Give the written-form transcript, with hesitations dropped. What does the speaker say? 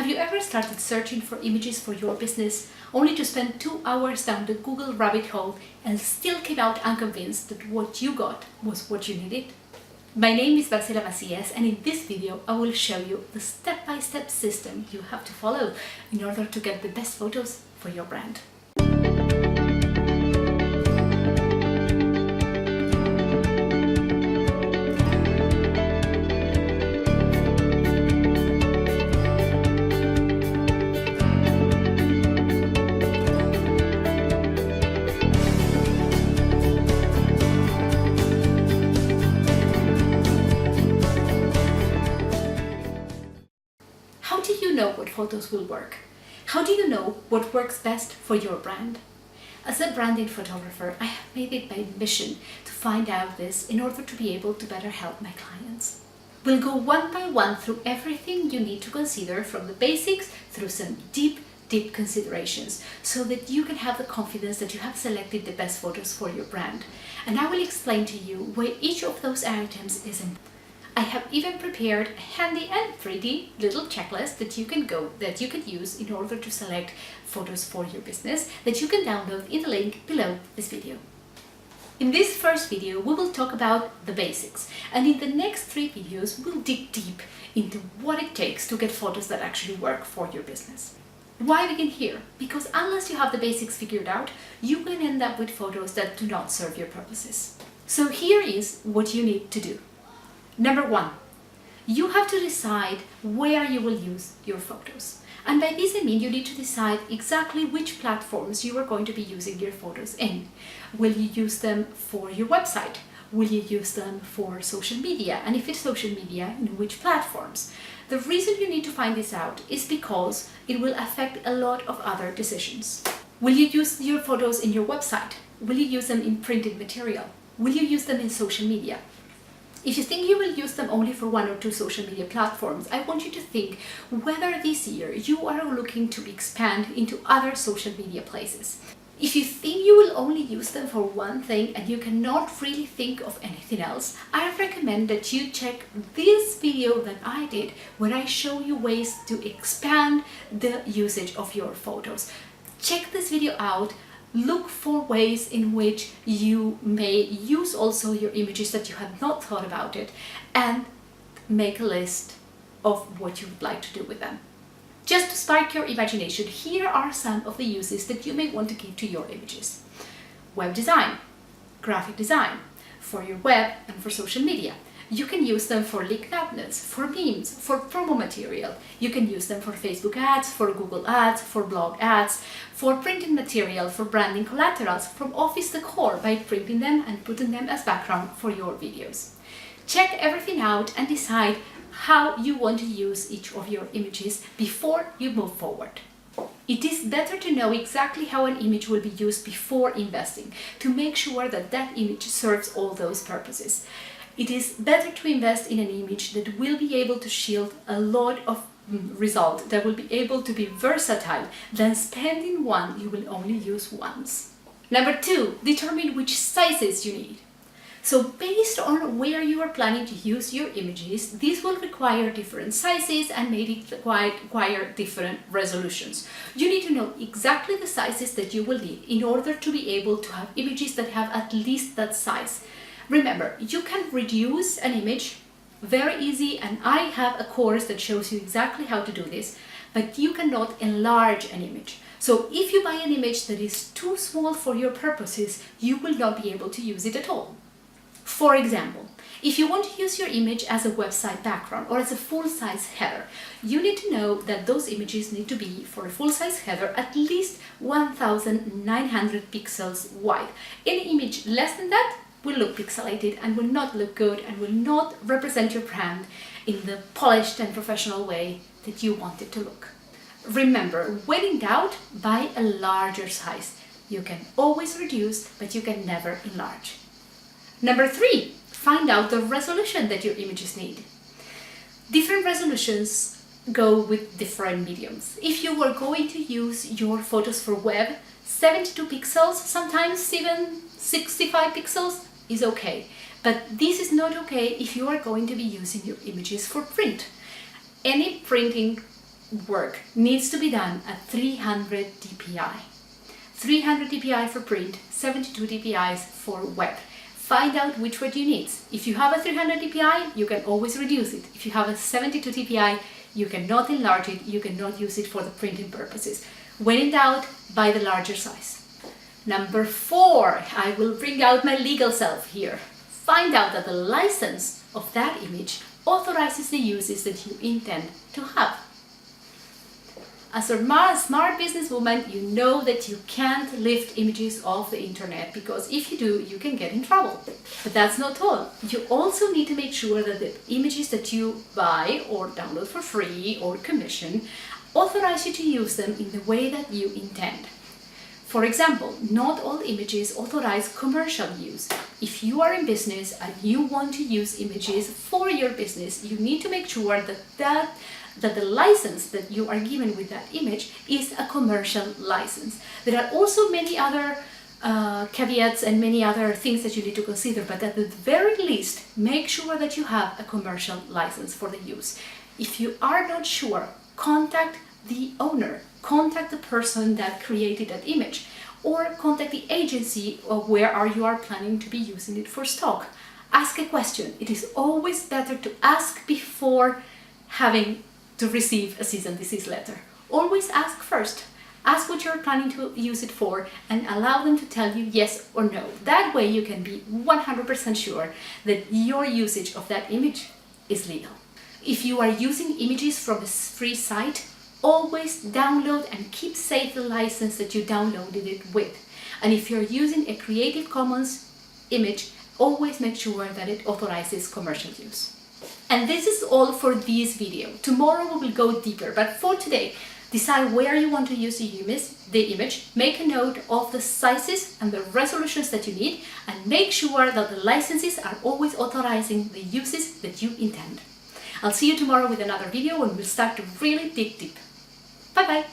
Have you ever started searching for images for your business only to spend 2 hours down the Google rabbit hole and still came out unconvinced that what you got was what you needed? My name is Marcela Macias, and in this video I will show you the step-by-step system you have to follow in order to get the best photos for your brand. How do you know what photos will work? How do you know what works best for your brand? As a branding photographer, I have made it my mission to find out this in order to be able to better help my clients. We'll go one by one through everything you need to consider, from the basics through some deep considerations, so that you can have the confidence that you have selected the best photos for your brand. And I will explain to you why each of those items is important. I have even prepared a handy and pretty little checklist that you can use in order to select photos for your business, that you can download in the link below this video. In this first video, we will talk about the basics, and in the next 3 videos, we'll dig deep into what it takes to get photos that actually work for your business. Why begin here? Because unless you have the basics figured out, you can end up with photos that do not serve your purposes. So here is what you need to do. Number 1, you have to decide where you will use your photos. And by this I mean you need to decide exactly which platforms you are going to be using your photos in. Will you use them for your website? Will you use them for social media? And if it's social media, in which platforms? The reason you need to find this out is because it will affect a lot of other decisions. Will you use your photos in your website? Will you use them in printed material? Will you use them in social media? If you think you will use them only for 1 or 2 social media platforms, I want you to think whether this year you are looking to expand into other social media places. If you think you will only use them for one thing and you cannot really think of anything else, I recommend that you check this video that I did where I show you ways to expand the usage of your photos. Check this video out. Look for ways in which you may use also your images that you had not thought about it, and make a list of what you would like to do with them. Just to spark your imagination, here are some of the uses that you may want to give to your images. Web design, graphic design, for your web and for social media. You can use them for link magnets, for memes, for promo material. You can use them for Facebook ads, for Google ads, for blog ads, for printing material, for branding collaterals, from office decor by printing them and putting them as background for your videos. Check everything out and decide how you want to use each of your images before you move forward. It is better to know exactly how an image will be used before investing, to make sure that that image serves all those purposes. It is better to invest in an image that will be able to shield a lot of result, that will be able to be versatile, than spending one you will only use once. Number 2, determine which sizes you need. So based on where you are planning to use your images, these will require different sizes and maybe require different resolutions. You need to know exactly the sizes that you will need in order to be able to have images that have at least that size. Remember, you can reduce an image very easy, and I have a course that shows you exactly how to do this, but you cannot enlarge an image. So if you buy an image that is too small for your purposes, you will not be able to use it at all. For example, if you want to use your image as a website background or as a full-size header, you need to know that those images need to be, for a full-size header, at least 1900 pixels wide. Any image less than that will look pixelated and will not look good and will not represent your brand in the polished and professional way that you want it to look. Remember, when in doubt, buy a larger size. You can always reduce, but you can never enlarge. Number 3, find out the resolution that your images need. Different resolutions go with different mediums. If you were going to use your photos for web, 72 pixels, sometimes even 65 pixels is okay. But this is not okay if you are going to be using your images for print. Any printing work needs to be done at 300 dpi. 300 dpi for print, 72 dpi for web. Find out which one you need. If you have a 300 dpi, you can always reduce it. If you have a 72 dpi, you cannot enlarge it, you cannot use it for the printing purposes. When in doubt, buy the larger size. Number 4, I will bring out my legal self here. Find out that the license of that image authorizes the uses that you intend to have. As a smart businesswoman, you know that you can't lift images off the internet, because if you do, you can get in trouble. But that's not all. You also need to make sure that the images that you buy or download for free or commission authorize you to use them in the way that you intend. For example, not all images authorize commercial use. If you are in business and you want to use images for your business, you need to make sure that the license that you are given with that image is a commercial license. There are also many other caveats and many other things that you need to consider, but at the very least, make sure that you have a commercial license for the use. If you are not sure, contact the owner, contact the person that created that image, or contact the agency where you are planning to be using it for stock. Ask a question. It is always better to ask before having to receive a cease and desist letter. Always ask first. Ask what you're planning to use it for and allow them to tell you yes or no. That way you can be 100% sure that your usage of that image is legal. If you are using images from a free site, always download and keep safe the license that you downloaded it with. And if you're using a Creative Commons image, always make sure that it authorizes commercial use. And this is all for this video. Tomorrow we will go deeper, but for today, decide where you want to use the image, make a note of the sizes and the resolutions that you need, and make sure that the licenses are always authorizing the uses that you intend. I'll see you tomorrow with another video when we'll start to really dig deep. Bye bye!